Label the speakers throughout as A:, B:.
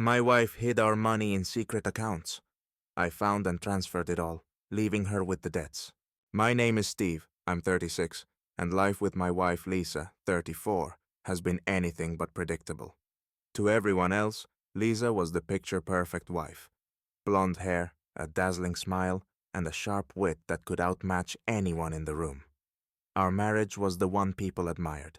A: My wife hid our money in secret accounts. I found and transferred it all, leaving her with the debts. My name is Steve, I'm 36, and life with my wife Lisa, 34, has been anything but predictable. To everyone else, Lisa was the picture-perfect wife. Blonde hair, a dazzling smile, and a sharp wit that could outmatch anyone in the room. Our marriage was the one people admired.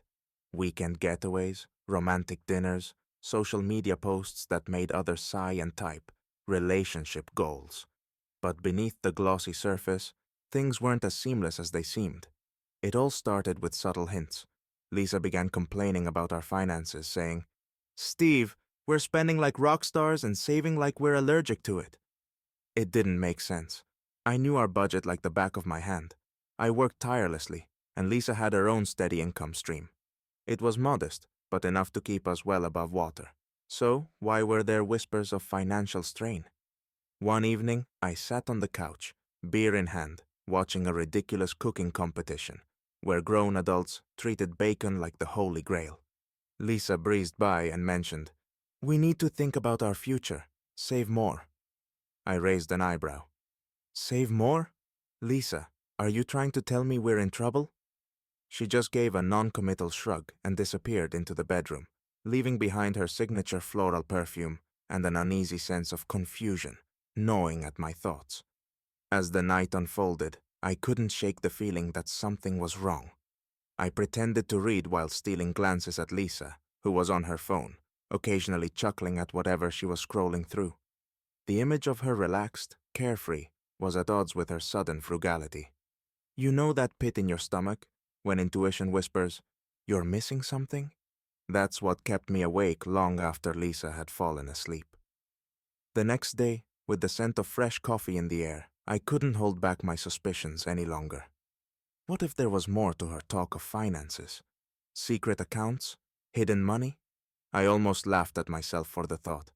A: Weekend getaways, romantic dinners, social media posts that made others sigh and type, relationship goals. But beneath the glossy surface, things weren't as seamless as they seemed. It all started with subtle hints. Lisa began complaining about our finances, saying, "Steve, we're spending like rock stars and saving like we're allergic to it." It didn't make sense. I knew our budget like the back of my hand. I worked tirelessly, and Lisa had her own steady income stream. It was modest, but enough to keep us well above water. So, why were there whispers of financial strain? One evening, I sat on the couch, beer in hand, watching a ridiculous cooking competition, where grown adults treated bacon like the holy grail. Lisa breezed by and mentioned, "We need to think about our future, save more." I raised an eyebrow. "Save more? Lisa, are you trying to tell me we're in trouble?" She just gave a non-committal shrug and disappeared into the bedroom, leaving behind her signature floral perfume and an uneasy sense of confusion gnawing at my thoughts. As the night unfolded, I couldn't shake the feeling that something was wrong. I pretended to read while stealing glances at Lisa, who was on her phone, occasionally chuckling at whatever she was scrolling through. The image of her relaxed, carefree, was at odds with her sudden frugality. You know that pit in your stomach, when intuition whispers, "You're missing something?" That's what kept me awake long after Lisa had fallen asleep. The next day, with the scent of fresh coffee in the air, I couldn't hold back my suspicions any longer. What if there was more to her talk of finances? Secret accounts? Hidden money? I almost laughed at myself for the thought.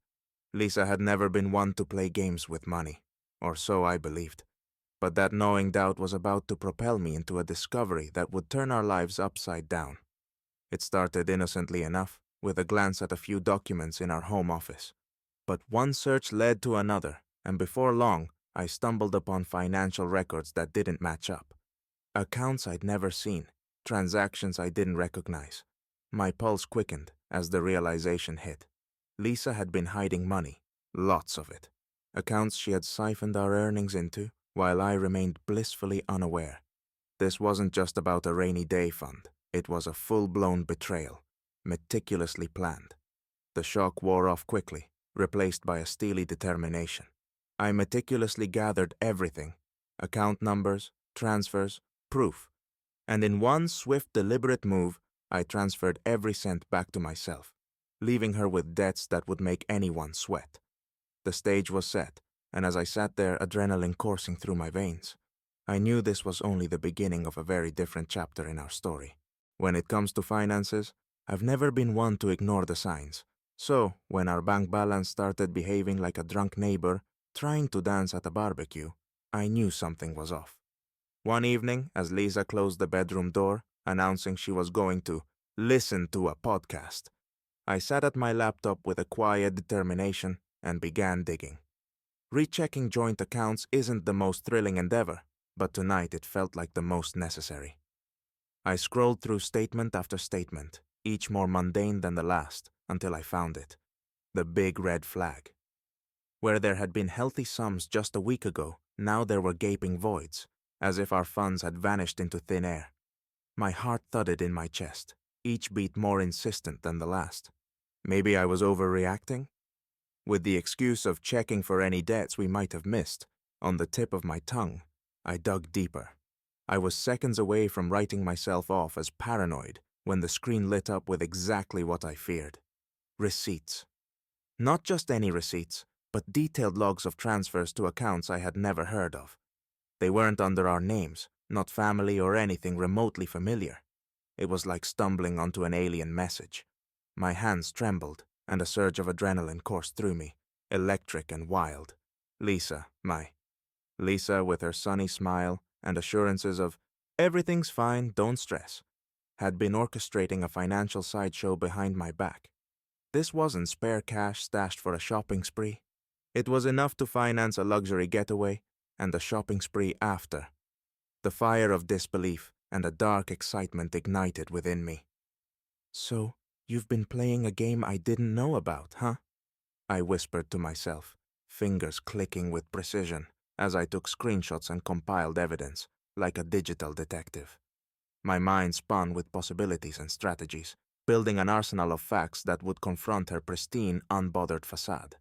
A: Lisa had never been one to play games with money, or so I believed. But that gnawing doubt was about to propel me into a discovery that would turn our lives upside down. It started innocently enough, with a glance at a few documents in our home office. But one search led to another, and before long, I stumbled upon financial records that didn't match up. Accounts I'd never seen, transactions I didn't recognize. My pulse quickened as the realization hit. Lisa had been hiding money, lots of it. Accounts she had siphoned our earnings into, while I remained blissfully unaware. This wasn't just about a rainy day fund. It was a full-blown betrayal, meticulously planned. The shock wore off quickly, replaced by a steely determination. I meticulously gathered everything, account numbers, transfers, proof, and in one swift, deliberate move, I transferred every cent back to myself, leaving her with debts that would make anyone sweat. The stage was set, and as I sat there, adrenaline coursing through my veins, I knew this was only the beginning of a very different chapter in our story. When it comes to finances, I've never been one to ignore the signs. So, when our bank balance started behaving like a drunk neighbor trying to dance at a barbecue, I knew something was off. One evening, as Lisa closed the bedroom door, announcing she was going to listen to a podcast, I sat at my laptop with a quiet determination and began digging. Rechecking joint accounts isn't the most thrilling endeavor, but tonight it felt like the most necessary. I scrolled through statement after statement, each more mundane than the last, until I found it. The big red flag. Where there had been healthy sums just a week ago, now there were gaping voids, as if our funds had vanished into thin air. My heart thudded in my chest, each beat more insistent than the last. Maybe I was overreacting? With the excuse of checking for any debts we might have missed, on the tip of my tongue, I dug deeper. I was seconds away from writing myself off as paranoid when the screen lit up with exactly what I feared. Receipts. Not just any receipts, but detailed logs of transfers to accounts I had never heard of. They weren't under our names, not family or anything remotely familiar. It was like stumbling onto an alien message. My hands trembled, and a surge of adrenaline coursed through me, electric and wild. Lisa with her sunny smile and assurances of, "Everything's fine, don't stress," had been orchestrating a financial sideshow behind my back. This wasn't spare cash stashed for a shopping spree. It was enough to finance a luxury getaway and a shopping spree after. The fire of disbelief and a dark excitement ignited within me. "So, you've been playing a game I didn't know about, huh?" I whispered to myself, fingers clicking with precision as I took screenshots and compiled evidence, like a digital detective. My mind spun with possibilities and strategies, building an arsenal of facts that would confront her pristine, unbothered facade.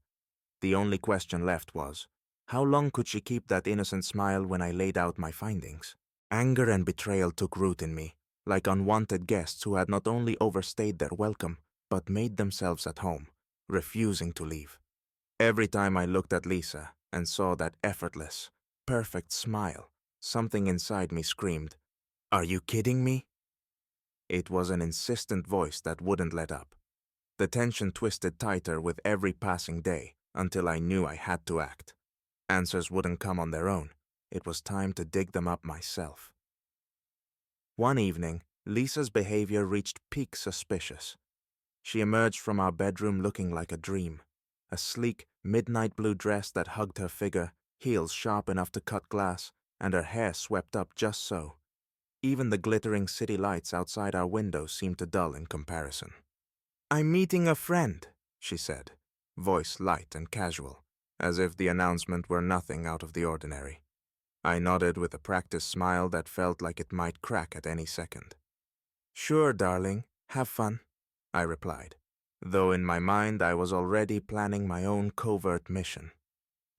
A: The only question left was, how long could she keep that innocent smile when I laid out my findings? Anger and betrayal took root in me, like unwanted guests who had not only overstayed their welcome, but made themselves at home, refusing to leave. Every time I looked at Lisa and saw that effortless, perfect smile, something inside me screamed, "Are you kidding me?" It was an insistent voice that wouldn't let up. The tension twisted tighter with every passing day until I knew I had to act. Answers wouldn't come on their own. It was time to dig them up myself. One evening, Lisa's behavior reached peak suspicious. She emerged from our bedroom looking like a dream. A sleek, midnight blue dress that hugged her figure, heels sharp enough to cut glass, and her hair swept up just so. Even the glittering city lights outside our windows seemed to dull in comparison. "I'm meeting a friend," she said, voice light and casual, as if the announcement were nothing out of the ordinary. I nodded with a practiced smile that felt like it might crack at any second. "Sure, darling, have fun," I replied, though in my mind I was already planning my own covert mission.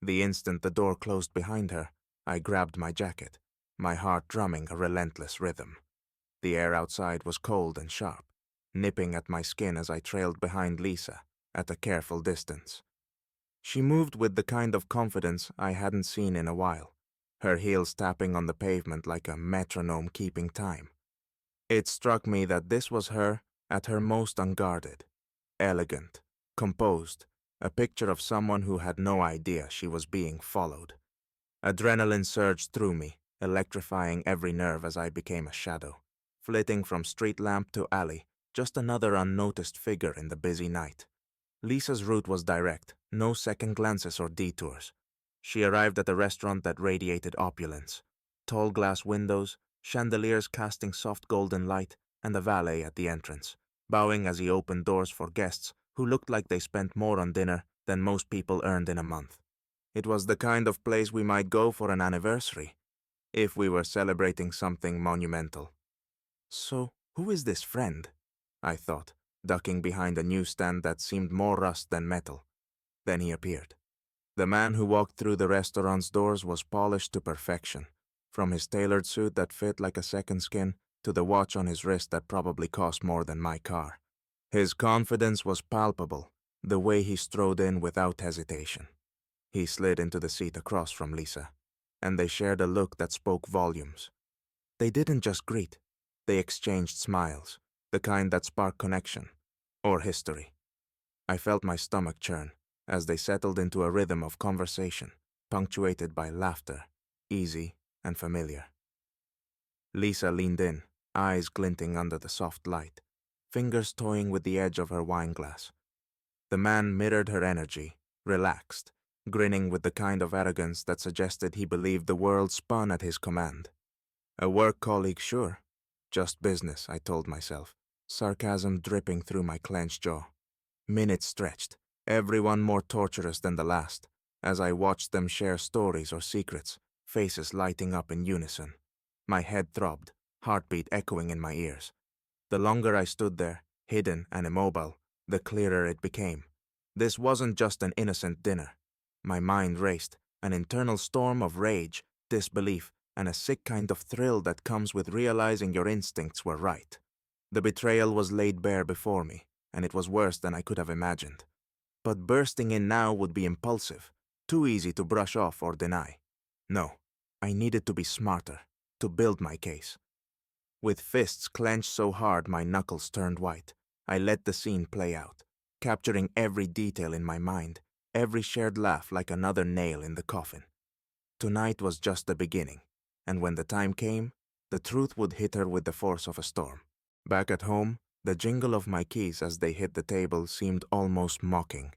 A: The instant the door closed behind her, I grabbed my jacket, my heart drumming a relentless rhythm. The air outside was cold and sharp, nipping at my skin as I trailed behind Lisa, at a careful distance. She moved with the kind of confidence I hadn't seen in a while, her heels tapping on the pavement like a metronome keeping time. It struck me that this was her at her most unguarded, elegant, composed, a picture of someone who had no idea she was being followed. Adrenaline surged through me, electrifying every nerve as I became a shadow, flitting from street lamp to alley, just another unnoticed figure in the busy night. Lisa's route was direct, no second glances or detours. She arrived at a restaurant that radiated opulence. Tall glass windows, chandeliers casting soft golden light, and a valet at the entrance, bowing as he opened doors for guests who looked like they spent more on dinner than most people earned in a month. It was the kind of place we might go for an anniversary, if we were celebrating something monumental. "So, who is this friend?" I thought, ducking behind a newsstand that seemed more rust than metal. Then he appeared. The man who walked through the restaurant's doors was polished to perfection, from his tailored suit that fit like a second skin to the watch on his wrist that probably cost more than my car. His confidence was palpable, the way he strode in without hesitation. He slid into the seat across from Lisa, and they shared a look that spoke volumes. They didn't just greet, they exchanged smiles, the kind that spark connection, or history. I felt my stomach churn as they settled into a rhythm of conversation, punctuated by laughter, easy and familiar. Lisa leaned in, eyes glinting under the soft light, fingers toying with the edge of her wineglass. The man mirrored her energy, relaxed, grinning with the kind of arrogance that suggested he believed the world spun at his command. A work colleague, sure. Just business, I told myself, sarcasm dripping through my clenched jaw. Minutes stretched, everyone more torturous than the last, as I watched them share stories or secrets, faces lighting up in unison. My head throbbed, heartbeat echoing in my ears. The longer I stood there, hidden and immobile, the clearer it became. This wasn't just an innocent dinner. My mind raced, an internal storm of rage, disbelief, and a sick kind of thrill that comes with realizing your instincts were right. The betrayal was laid bare before me, and it was worse than I could have imagined. But bursting in now would be impulsive, too easy to brush off or deny. No, I needed to be smarter, to build my case. With fists clenched so hard my knuckles turned white, I let the scene play out, capturing every detail in my mind, every shared laugh like another nail in the coffin. Tonight was just the beginning, and when the time came, the truth would hit her with the force of a storm. Back at home, The jingle of my keys as they hit the table seemed almost mocking.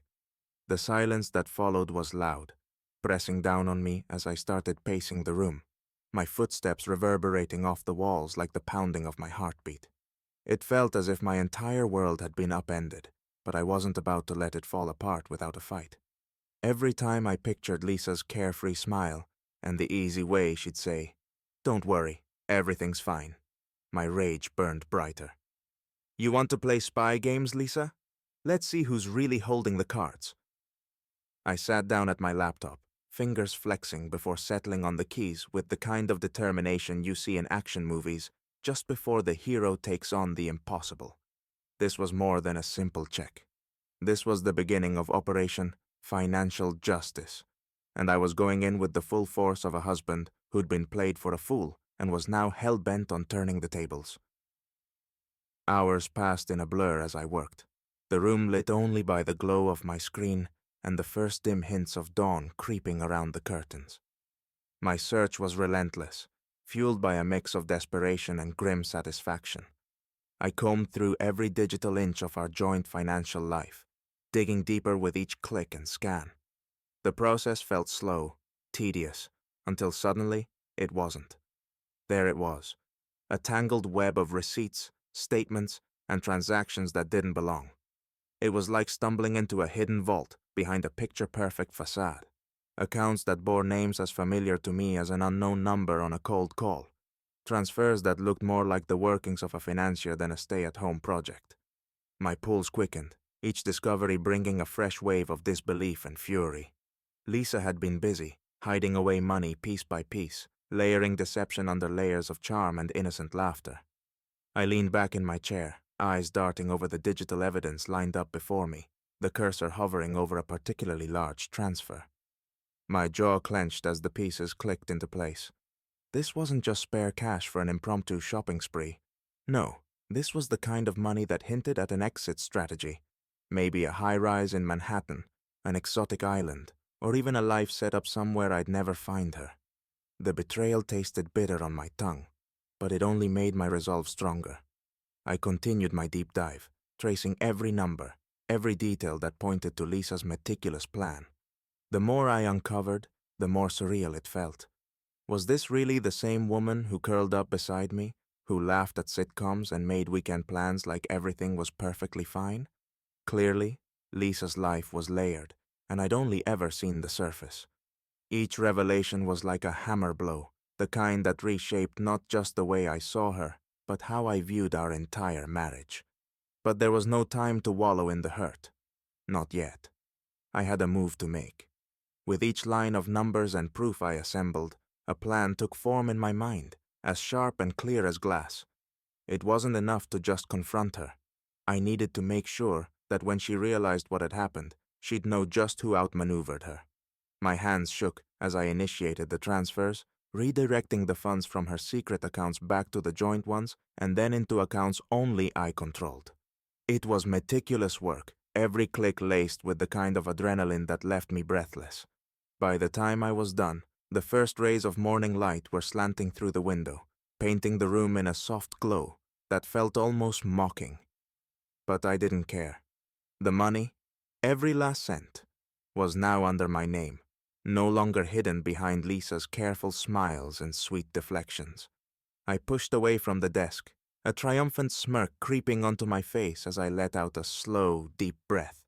A: The silence that followed was loud, pressing down on me as I started pacing the room, my footsteps reverberating off the walls like the pounding of my heartbeat. It felt as if my entire world had been upended, but I wasn't about to let it fall apart without a fight. Every time I pictured Lisa's carefree smile and the easy way she'd say, "Don't worry, everything's fine," my rage burned brighter. "You want to play spy games, Lisa? Let's see who's really holding the cards." I sat down at my laptop, fingers flexing before settling on the keys with the kind of determination you see in action movies just before the hero takes on the impossible. This was more than a simple check. This was the beginning of Operation Financial Justice, and I was going in with the full force of a husband who'd been played for a fool and was now hell-bent on turning the tables. Hours passed in a blur as I worked, the room lit only by the glow of my screen and the first dim hints of dawn creeping around the curtains. My search was relentless, fueled by a mix of desperation and grim satisfaction. I combed through every digital inch of our joint financial life, digging deeper with each click and scan. The process felt slow, tedious, until suddenly it wasn't. There it was, a tangled web of receipts, statements, and transactions that didn't belong. It was like stumbling into a hidden vault behind a picture-perfect facade. Accounts that bore names as familiar to me as an unknown number on a cold call. Transfers that looked more like the workings of a financier than a stay-at-home project. My pulse quickened, each discovery bringing a fresh wave of disbelief and fury. Lisa had been busy, hiding away money piece by piece, layering deception under layers of charm and innocent laughter. I leaned back in my chair, eyes darting over the digital evidence lined up before me, the cursor hovering over a particularly large transfer. My jaw clenched as the pieces clicked into place. This wasn't just spare cash for an impromptu shopping spree. No, this was the kind of money that hinted at an exit strategy. Maybe a high-rise in Manhattan, an exotic island, or even a life set up somewhere I'd never find her. The betrayal tasted bitter on my tongue, but it only made my resolve stronger. I continued my deep dive, tracing every number, every detail that pointed to Lisa's meticulous plan. The more I uncovered, the more surreal it felt. Was this really the same woman who curled up beside me, who laughed at sitcoms and made weekend plans like everything was perfectly fine? Clearly, Lisa's life was layered, and I'd only ever seen the surface. Each revelation was like a hammer blow, the kind that reshaped not just the way I saw her, but how I viewed our entire marriage. But there was no time to wallow in the hurt. Not yet. I had a move to make. With each line of numbers and proof I assembled, a plan took form in my mind, as sharp and clear as glass. It wasn't enough to just confront her. I needed to make sure that when she realized what had happened, she'd know just who outmaneuvered her. My hands shook as I initiated the transfers, redirecting the funds from her secret accounts back to the joint ones and then into accounts only I controlled. It was meticulous work, every click laced with the kind of adrenaline that left me breathless. By the time I was done, the first rays of morning light were slanting through the window, painting the room in a soft glow that felt almost mocking. But I didn't care. The money, every last cent, was now under my name, no longer hidden behind Lisa's careful smiles and sweet deflections. I pushed away from the desk, a triumphant smirk creeping onto my face as I let out a slow, deep breath.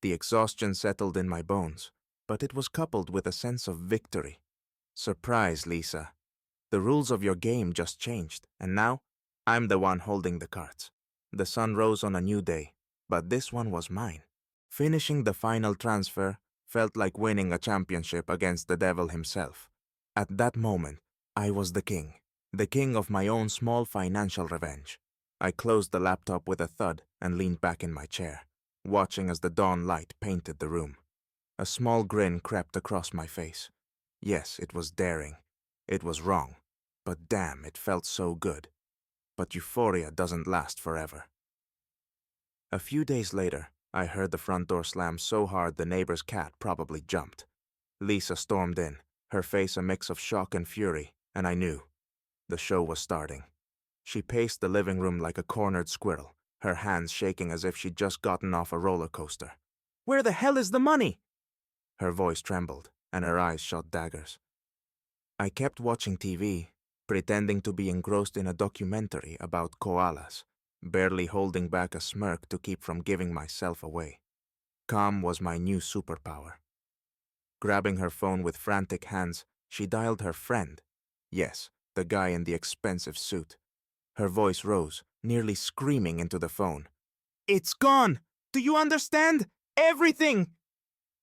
A: The exhaustion settled in my bones, but it was coupled with a sense of victory. Surprise, Lisa. The rules of your game just changed, and now I'm the one holding the cards. The sun rose on a new day, but this one was mine. Finishing the final transfer felt like winning a championship against the devil himself. At that moment, I was the king of my own small financial revenge. I closed the laptop with a thud and leaned back in my chair, watching as the dawn light painted the room. A small grin crept across my face. Yes, it was daring. It was wrong. But damn, it felt so good. But euphoria doesn't last forever. A few days later, I heard the front door slam so hard the neighbor's cat probably jumped. Lisa stormed in, her face a mix of shock and fury, and I knew. The show was starting. She paced the living room like a cornered squirrel, her hands shaking as if she'd just gotten off a roller coaster. "Where the hell is the money?" Her voice trembled, and her eyes shot daggers. I kept watching TV, pretending to be engrossed in a documentary about koalas, barely holding back a smirk to keep from giving myself away. Calm was my new superpower. Grabbing her phone with frantic hands, she dialed her friend. Yes, the guy in the expensive suit. Her voice rose, nearly screaming into the phone. "It's gone! Do you understand? Everything!"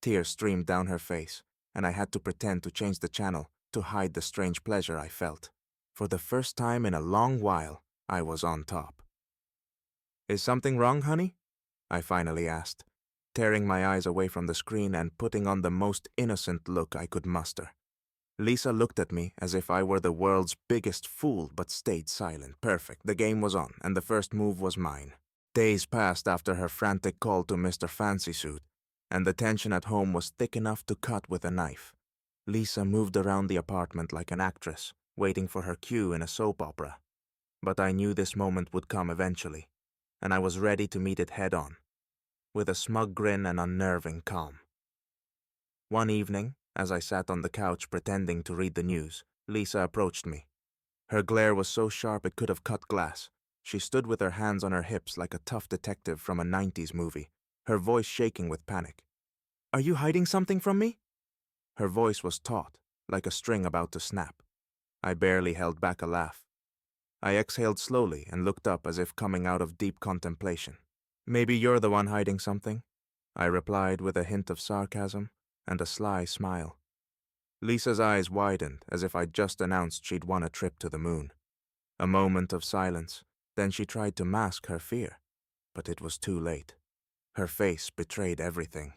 A: Tears streamed down her face, and I had to pretend to change the channel to hide the strange pleasure I felt. For the first time in a long while, I was on top. "Is something wrong, honey?" I finally asked, tearing my eyes away from the screen and putting on the most innocent look I could muster. Lisa looked at me as if I were the world's biggest fool but stayed silent. Perfect. The game was on, and the first move was mine. Days passed after her frantic call to Mr. Fancy Suit, and the tension at home was thick enough to cut with a knife. Lisa moved around the apartment like an actress, waiting for her cue in a soap opera. But I knew this moment would come eventually, and I was ready to meet it head-on, with a smug grin and unnerving calm. One evening, as I sat on the couch pretending to read the news, Lisa approached me. Her glare was so sharp it could have cut glass. She stood with her hands on her hips like a tough detective from a 90s movie, her voice shaking with panic. "Are you hiding something from me?" Her voice was taut, like a string about to snap. I barely held back a laugh. I exhaled slowly and looked up as if coming out of deep contemplation. "Maybe you're the one hiding something," I replied with a hint of sarcasm and a sly smile. Lisa's eyes widened as if I'd just announced she'd won a trip to the moon. A moment of silence, then she tried to mask her fear, but it was too late. Her face betrayed everything.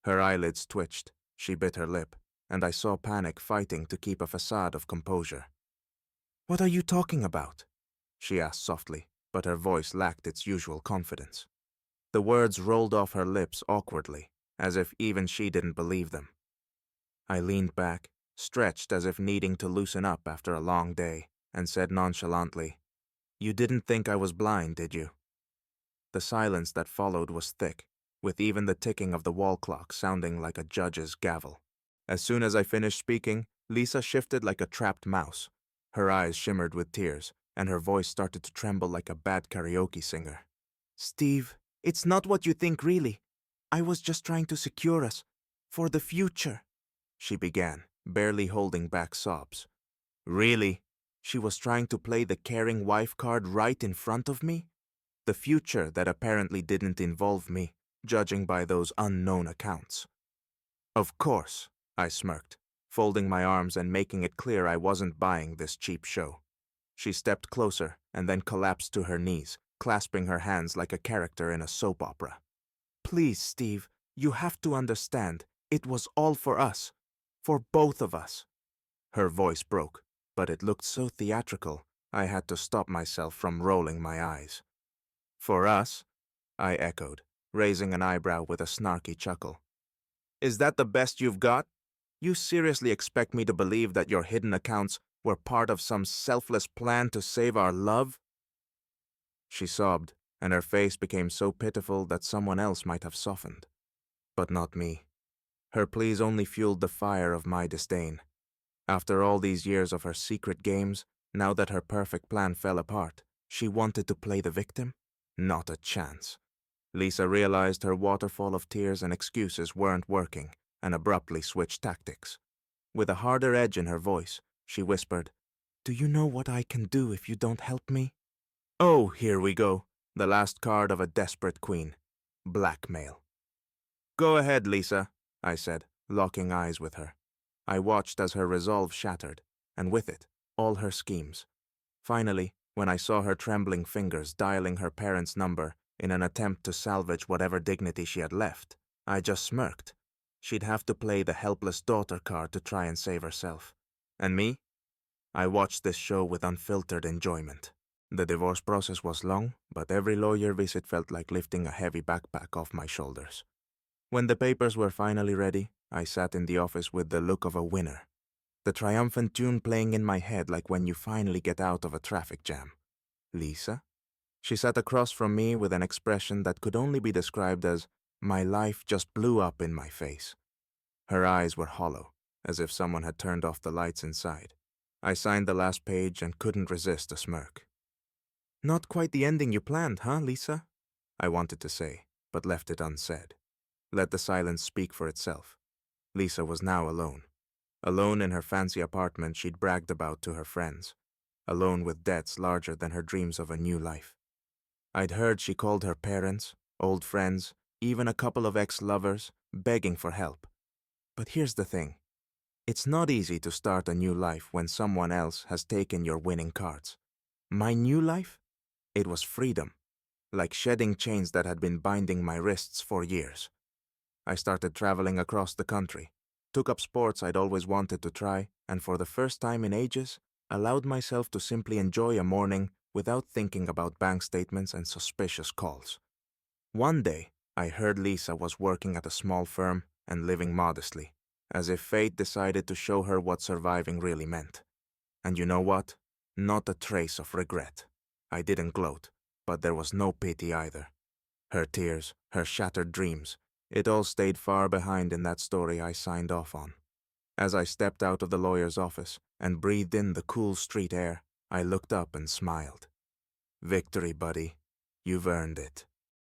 A: Her eyelids twitched, she bit her lip, and I saw panic fighting to keep a facade of composure. "What are you talking about?" she asked softly, but her voice lacked its usual confidence. The words rolled off her lips awkwardly, as if even she didn't believe them. I leaned back, stretched as if needing to loosen up after a long day, and said nonchalantly, "You didn't think I was blind, did you?" The silence that followed was thick, with even the ticking of the wall clock sounding like a judge's gavel. As soon as I finished speaking, Lisa shifted like a trapped mouse. Her eyes shimmered with tears, and her voice started to tremble like a bad karaoke singer. "Steve, it's not what you think really. I was just trying to secure us. For the future," she began, barely holding back sobs. "Really? She was trying to play the caring wife card right in front of me? The future that apparently didn't involve me, judging by those unknown accounts." "Of course," I smirked, folding my arms and making it clear I wasn't buying this cheap show. She stepped closer and then collapsed to her knees, clasping her hands like a character in a soap opera. "Please, Steve, you have to understand, it was all for us. For both of us." Her voice broke, but it looked so theatrical, I had to stop myself from rolling my eyes. "For us?" I echoed, raising an eyebrow with a snarky chuckle. "Is that the best you've got? You seriously expect me to believe that your hidden accounts were part of some selfless plan to save our love?" She sobbed, and her face became so pitiful that someone else might have softened. But not me. Her pleas only fueled the fire of my disdain. After all these years of her secret games, now that her perfect plan fell apart, she wanted to play the victim? Not a chance. Lisa realized her waterfall of tears and excuses weren't working and abruptly switched tactics. With a harder edge in her voice, she whispered, "Do you know what I can do if you don't help me?" Oh, here we go. The last card of a desperate queen. Blackmail. "Go ahead, Lisa," I said, locking eyes with her. I watched as her resolve shattered, and with it, all her schemes. Finally, when I saw her trembling fingers dialing her parents' number in an attempt to salvage whatever dignity she had left, I just smirked. She'd have to play the helpless daughter card to try and save herself. And me? I watched this show with unfiltered enjoyment. The divorce process was long, but every lawyer visit felt like lifting a heavy backpack off my shoulders. When the papers were finally ready, I sat in the office with the look of a winner. The triumphant tune playing in my head like when you finally get out of a traffic jam. "Lisa?" She sat across from me with an expression that could only be described as, my life just blew up in my face. Her eyes were hollow, as if someone had turned off the lights inside. I signed the last page and couldn't resist a smirk. Not quite the ending you planned, huh, Lisa? I wanted to say, but left it unsaid. Let the silence speak for itself. Lisa was now alone. Alone in her fancy apartment she'd bragged about to her friends. Alone with debts larger than her dreams of a new life. I'd heard she called her parents, old friends, even a couple of ex-lovers, begging for help. But here's the thing. It's not easy to start a new life when someone else has taken your winning cards. My new life? It was freedom, like shedding chains that had been binding my wrists for years. I started traveling across the country, took up sports I'd always wanted to try, and for the first time in ages, allowed myself to simply enjoy a morning without thinking about bank statements and suspicious calls. One day, I heard Lisa was working at a small firm and living modestly, as if fate decided to show her what surviving really meant. And you know what? Not a trace of regret. I didn't gloat, but there was no pity either. Her tears, her shattered dreams, it all stayed far behind in that story I signed off on. As I stepped out of the lawyer's office and breathed in the cool street air, I looked up and smiled. Victory, buddy. You've earned it.